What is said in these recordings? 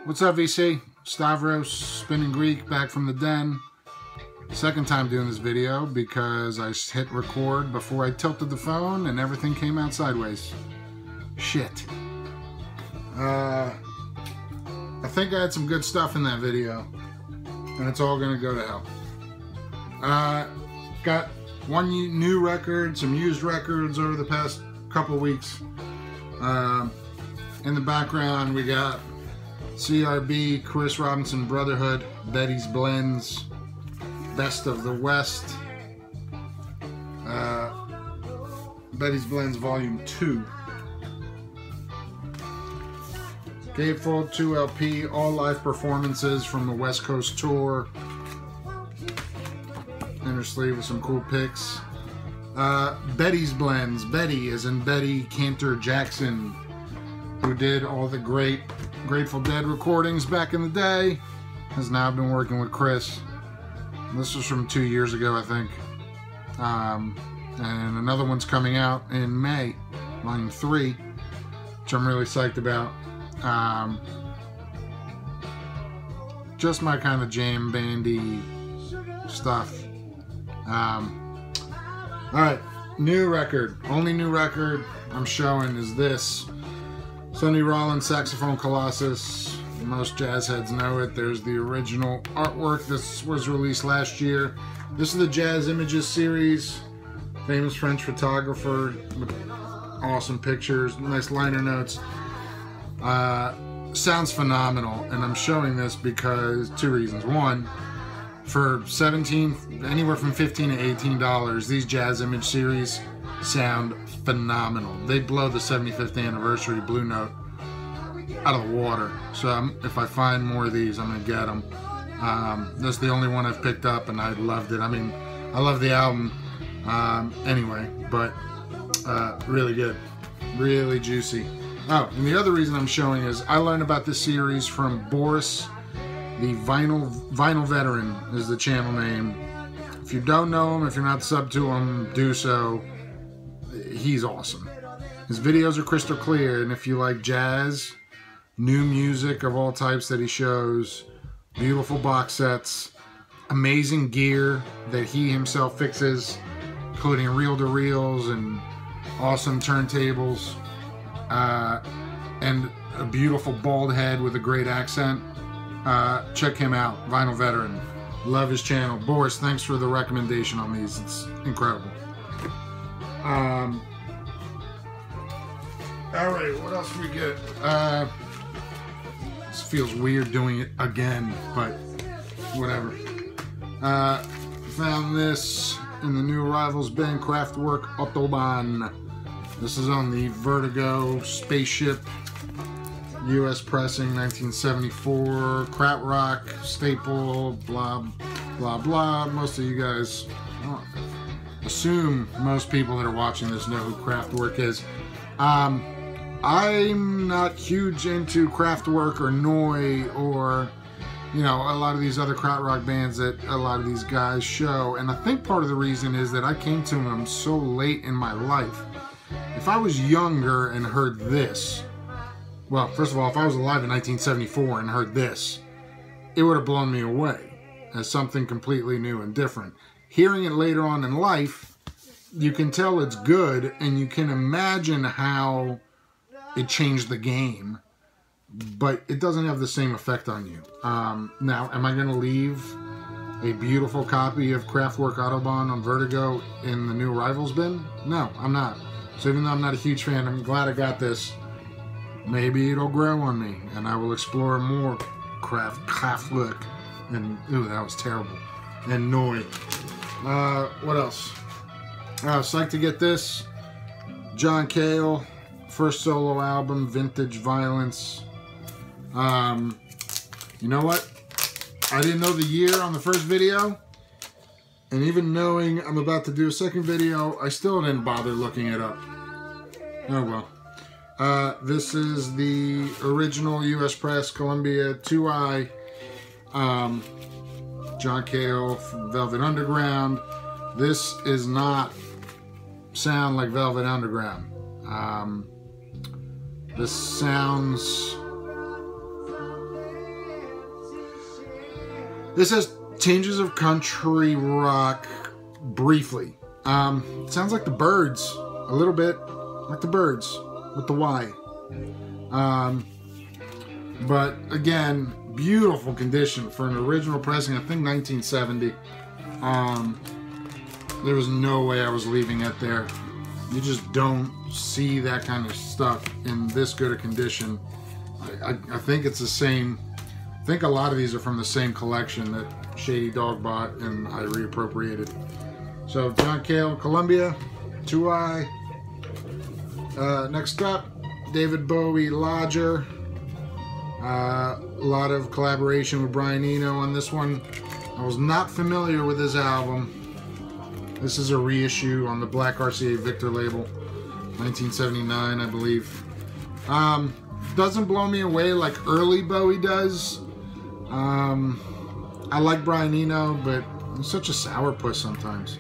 What's up, VC? Stavros, Spinning Greek, back from the den. Second time doing this video because I hit record before I tilted the phone and everything came out sideways. Shit. I think I had some good stuff in that video, and it's all gonna go to hell. Got one new record, some used records over the past couple weeks. In the background, we got CRB, Chris Robinson Brotherhood, Betty's Blends, Best of the West, Betty's Blends Volume 2. Gatefold 2 LP, all live performances from the West Coast tour. Inner sleeve with some cool pics. Betty's Blends. Betty is in Betty Cantor Jackson, who did all the great Grateful Dead recordings back in the day, has now been working with Chris. This was from 2 years ago, I think. And another one's coming out in May, Volume 3, which I'm really psyched about. Just my kind of jam bandy stuff. Alright, new record. Only new record I'm showing is this. Sonny Rollins Saxophone Colossus. Most jazz heads know it. There's the original artwork. This was released last year. This is the Jazz Images series. Famous French photographer with awesome pictures, nice liner notes. Sounds phenomenal, and I'm showing this because two reasons. One, for anywhere from $15 to $18, these Jazz Image series sound phenomenal. They blow the 75th anniversary Blue Note out of the water. So if I find more of these, I'm gonna get them. This is the only one I've picked up, and I loved it. I mean, I love the album anyway, but really good, really juicy. Oh, and the other reason I'm showing is I learned about this series from Boris, the Vinyl Veteran is the channel name. If you don't know him, if you're not sub to him, do so. He's awesome. His videos are crystal clear, and if you like jazz, new music of all types that he shows, beautiful box sets, amazing gear that he himself fixes, including reel-to-reels and awesome turntables, and a beautiful bald head with a great accent. Check him out, Vinyl Veteran. Love his channel. Boris, thanks for the recommendation on these. It's incredible. Alright, what else we get? This feels weird doing it again, but whatever. Found this in the new Arrivals bin, Kraftwerk Autobahn. This is on the Vertigo Spaceship, US pressing, 1974, Krautrock, staple, blah, blah, blah. Most of you guys, assume most people that are watching this know who Kraftwerk is. I'm not huge into Kraftwerk or Neu or, you know, a lot of these other krautrock bands that a lot of these guys show. And I think part of the reason is that I came to them so late in my life. If I was younger and heard this, well, first of all, if I was alive in 1974 and heard this, it would have blown me away as something completely new and different. Hearing it later on in life, you can tell it's good, and you can imagine how it changed the game, but it doesn't have the same effect on you. Now, am I going to leave a beautiful copy of Kraftwerk Autobahn on Vertigo in the new Arrivals bin? No, I'm not. So even though I'm not a huge fan, I'm glad I got this. Maybe it'll grow on me, and I will explore more Kraftwerk. And, ooh, that was terrible. And Neu. What else? Psyched to get this. John Cale, first solo album, Vintage Violence. You know what? I didn't know the year on the first video, and even knowing I'm about to do a second video, I still didn't bother looking it up. Oh well. This is the original US press, Columbia 2i. John Cale from Velvet Underground. This is not sound like Velvet Underground. This sounds This has tinges of country rock briefly. Sounds like the Byrds, a little bit like the Byrds with the Y. But again, beautiful condition for an original pressing, I think 1970. There was no way I was leaving it there. You just don't see that kind of stuff in this good a condition. I think it's the same. I think a lot of these are from the same collection that Shady Dog bought and I reappropriated. So John Cale, Columbia, 2i. Next up, David Bowie, Lodger. A lot of collaboration with Brian Eno on this one. I was not familiar with this album. This is a reissue on the Black RCA Victor label, 1979, I believe. Doesn't blow me away like early Bowie does. I like Brian Eno, but he's such a sourpuss sometimes.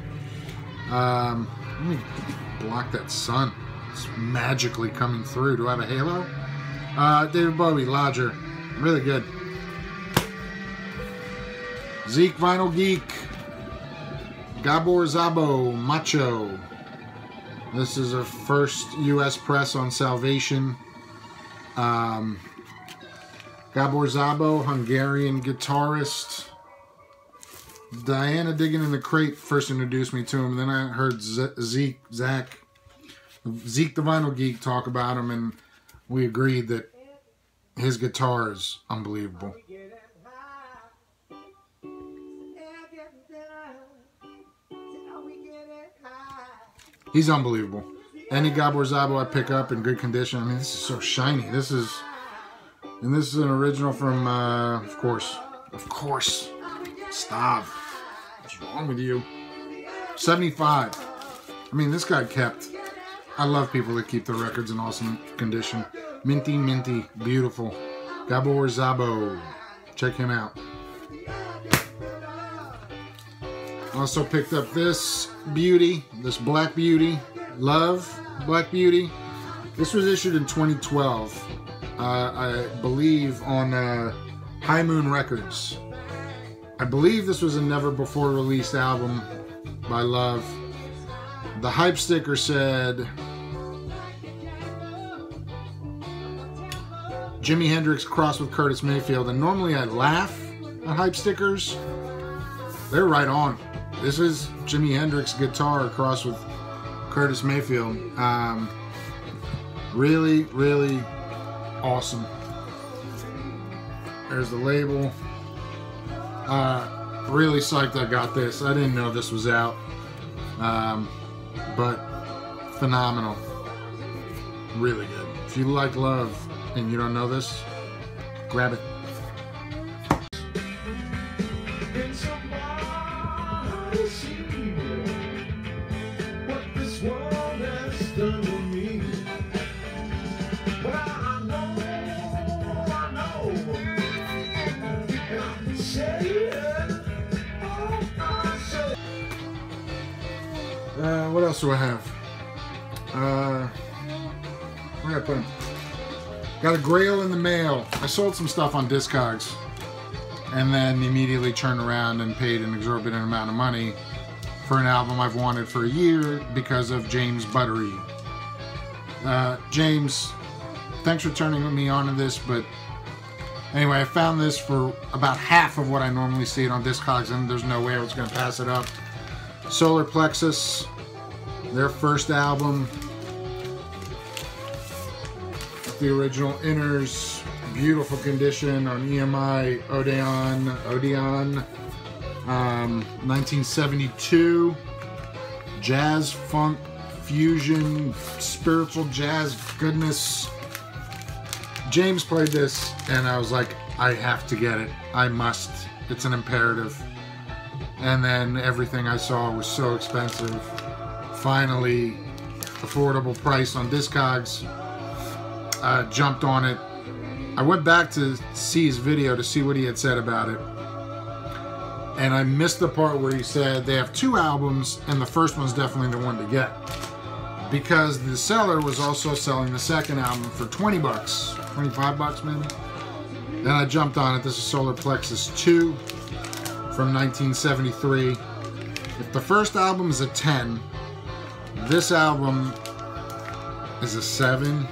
Let me block that sun. It's magically coming through. Do I have a halo? David Bowie, Lodger. Really good. Zeke, Vinyl Geek. Gabor Szabo, Macho. This is a first U.S. press on Salvation. Gabor Szabo, Hungarian guitarist. Diana Digging in the Crate first introduced me to him. Then I heard Zeke the Vinyl Geek talk about him, and we agreed that his guitar is unbelievable. He's unbelievable. Any Gabor Szabo I pick up in good condition. I mean, this is so shiny. This is an original from, of course, Stav. What's wrong with you? 75. I mean, this guy kept. I love people that keep their records in awesome condition. Minty, minty, beautiful. Gabor Szabo. Check him out. Also picked up this beauty, this Black Beauty. Love Black Beauty. This was issued in 2012, I believe, on High Moon Records. I believe this was a never before released album by Love. The hype sticker said Jimi Hendrix crossed with Curtis Mayfield, and normally I laugh at hype stickers. They're right on. This is Jimi Hendrix guitar crossed with Curtis Mayfield. Really, really awesome. There's the label. Really psyched I got this. I didn't know this was out. But phenomenal. Really good. If you like Love and you don't know this, grab it. What else do I have? Where did I put them? Got a Grail in the mail. I sold some stuff on Discogs and then immediately turned around and paid an exorbitant amount of money for an album I've wanted for a year because of James Buttery. James, thanks for turning me on to this, but anyway, I found this for about half of what I normally see it on Discogs, and there's no way I was going to pass it up. Solar Plexus, their first album, the original inners, beautiful condition on EMI Odeon, 1972, jazz, funk, fusion, spiritual jazz goodness. James played this and I was like, I have to get it. I must. It's an imperative. And then everything I saw was so expensive. Finally, affordable price on Discogs. Jumped on it. I went back to see his video to see what he had said about it. And I missed the part where he said they have 2 albums and the first one's definitely the one to get. Because the seller was also selling the second album for 20 bucks. 25 bucks maybe. Then I jumped on it. This is Solar Plexus 2. from 1973. If the first album is a 10, this album is a 7.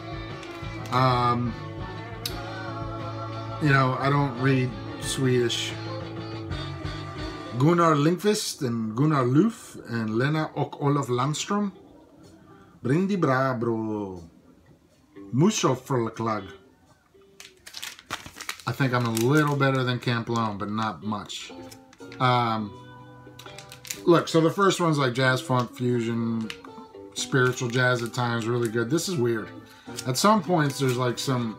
You know, I don't read Swedish. Gunnar Lindqvist and Gunnar Luf and Lena och Olof Landström. Brindi bra bro. Musoförklag. I think I'm a little better than Camp Lone, but not much. Look, so the first one's like jazz, funk, fusion, spiritual jazz at times, really good. This is weird. At some points, there's like some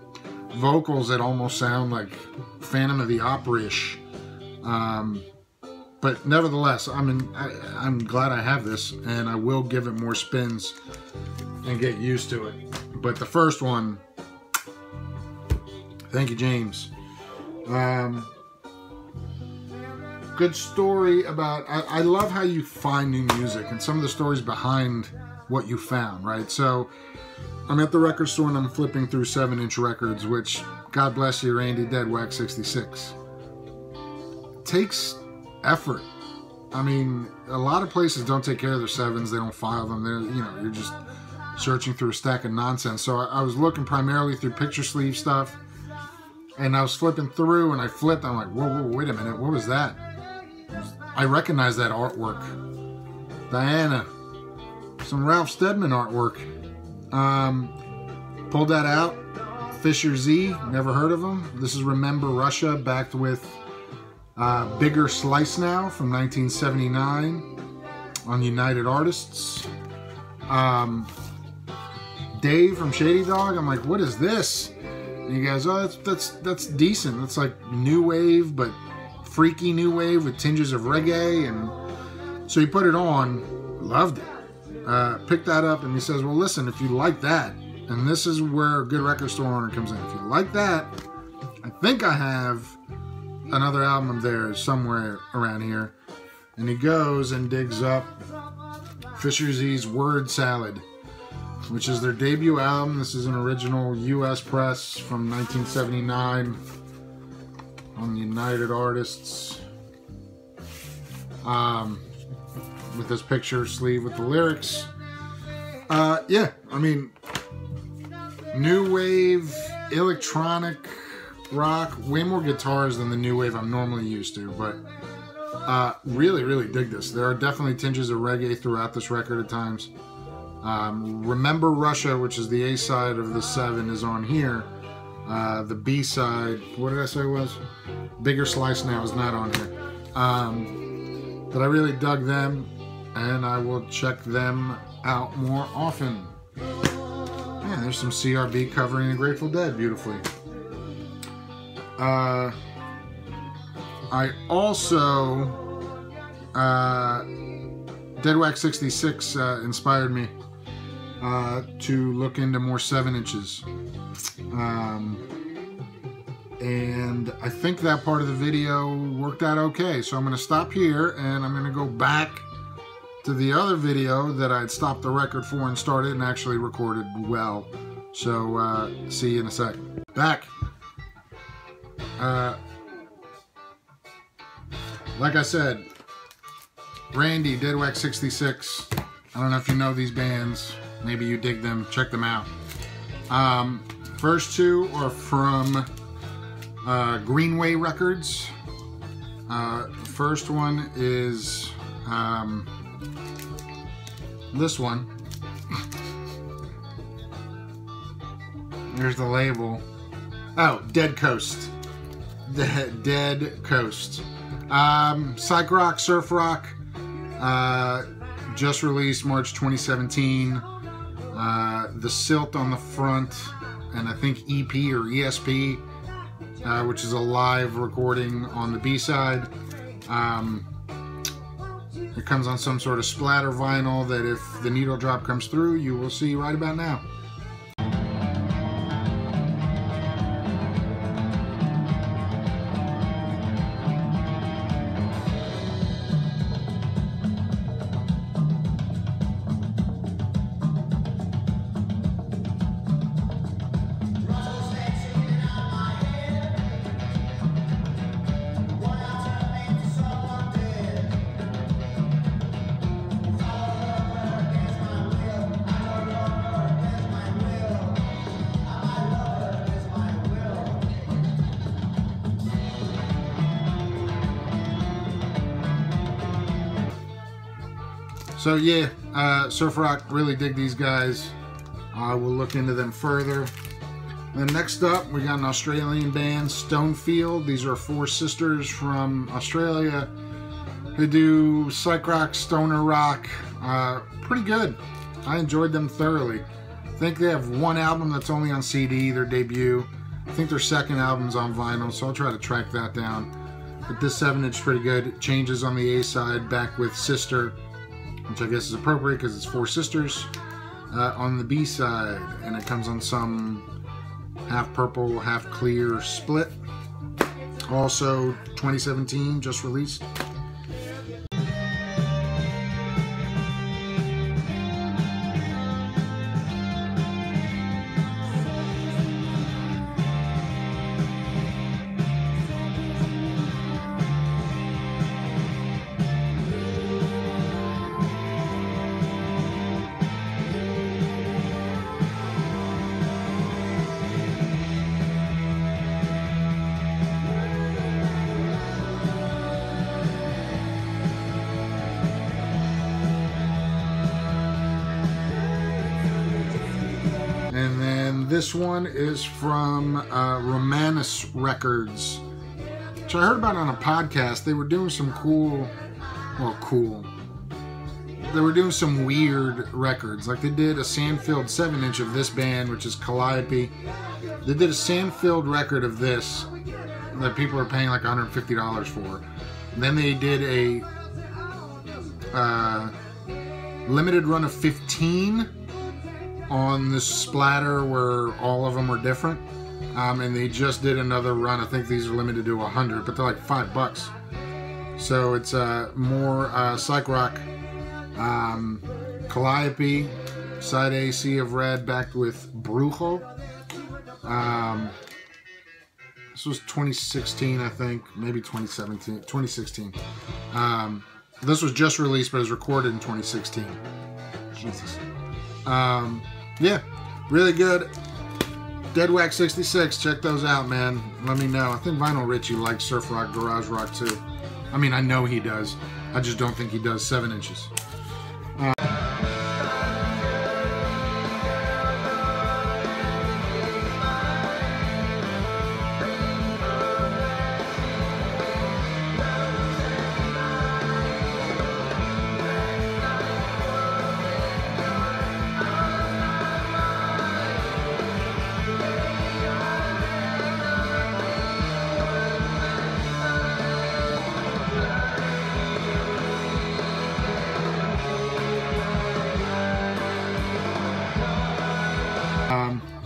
vocals that almost sound like Phantom of the Opera-ish. But nevertheless, I'm glad I have this, and I will give it more spins and get used to it. But the first one, thank you, James. Good story about, I love how you find new music and some of the stories behind what you found, right? So I'm at the record store and I'm flipping through 7-inch records, which, God bless you, Randy, Dead Wax 66. It takes effort. I mean, a lot of places don't take care of their 7s. They don't file them. They're, you know, you're just searching through a stack of nonsense. So I was looking primarily through picture sleeve stuff, and I was flipping through, and I flipped. I'm like, whoa, wait a minute. What was that? I recognize that artwork. Diana. Some Ralph Steadman artwork. Pulled that out. Fisher Z. Never heard of him. This is Remember Russia, backed with Bigger Slice Now from 1979 on United Artists. Dave from Shady Dog. I'm like, what is this? And you guys, oh, that's decent. That's like new wave, but freaky new wave with tinges of reggae. And so he put it on, loved it. Picked that up, and he says, well, listen, if you like that, and this is where a good record store owner comes in. If you like that, I think I have another album of theirs somewhere around here. And he goes and digs up Fisher Z's Word Salad, which is their debut album. This is an original U.S. press from 1979 on United Artists. With this picture sleeve with the lyrics. Yeah, I mean, new wave, electronic rock, way more guitars than the new wave I'm normally used to, but really, really dig this. There are definitely tinges of reggae throughout this record at times. Remember Russia, which is the A side of the 7, is on here. The B side, what did I say it was? Bigger Slice Now is not on here. But I really dug them, and I will check them out more often. Yeah, there's some CRB covering the Grateful Dead beautifully. I also, Dead Wax 66 inspired me to look into more 7-inches. And I think that part of the video worked out okay. So I'm going to stop here, and I'm going to go back to the other video that I'd stopped the record for and started and actually recorded well. So see you in a sec. Back. Like I said, Randy, Dead Wax 66. I don't know if you know these bands. Maybe you dig them. Check them out. First two are from Greenway Records. First one is this one. Here's the label. Oh, Dead Coast. Dead Coast. Psych rock, surf rock. Just released March 2017. The Silt on the front, and I think EP or ESP, which is a live recording on the B-side. It comes on some sort of splatter vinyl that if the needle drop comes through, you will see right about now. So yeah, surf rock, really dig these guys. We'll look into them further. Then next up, we got an Australian band, Stonefield. These are 4 sisters from Australia who do psych rock, stoner rock. Pretty good. I enjoyed them thoroughly. I think they have 1 album that's only on CD, their debut. I think their 2nd album's on vinyl, so I'll try to track that down. But this 7-inch is pretty good. It changes on the A side, back with Sister, which I guess is appropriate because it's 4 sisters. On the B side, and it comes on some half purple, half clear split. Also 2017, just released. And then this one is from Romanus Records, which I heard about on a podcast. They were doing some they were doing some weird records. Like they did a sand-filled 7-inch of this band, which is Calliope. They did a sand-filled record of this that people are paying like $150 for. And then they did a limited run of 15 on this splatter where all of them were different, and they just did another run. I think these are limited to 100, but they're like $5. So it's more psych rock. Calliope, side A, Sea of Red, backed with Brujo. This was 2016, I think, maybe 2017, 2016. This was just released, but it was recorded in 2016. Jesus. Yeah, really good. Dead Wax 66, check those out, man. Let me know. I think Vinyl Richie likes surf rock, garage rock too. I mean, I know he does. I just don't think he does 7 inches.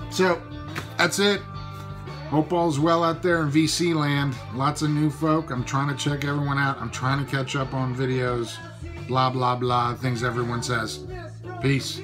So, that's it. Hope all's well out there in VC land. Lots of new folk. I'm trying to check everyone out. I'm trying to catch up on videos. Blah, blah, blah. Things everyone says. Peace.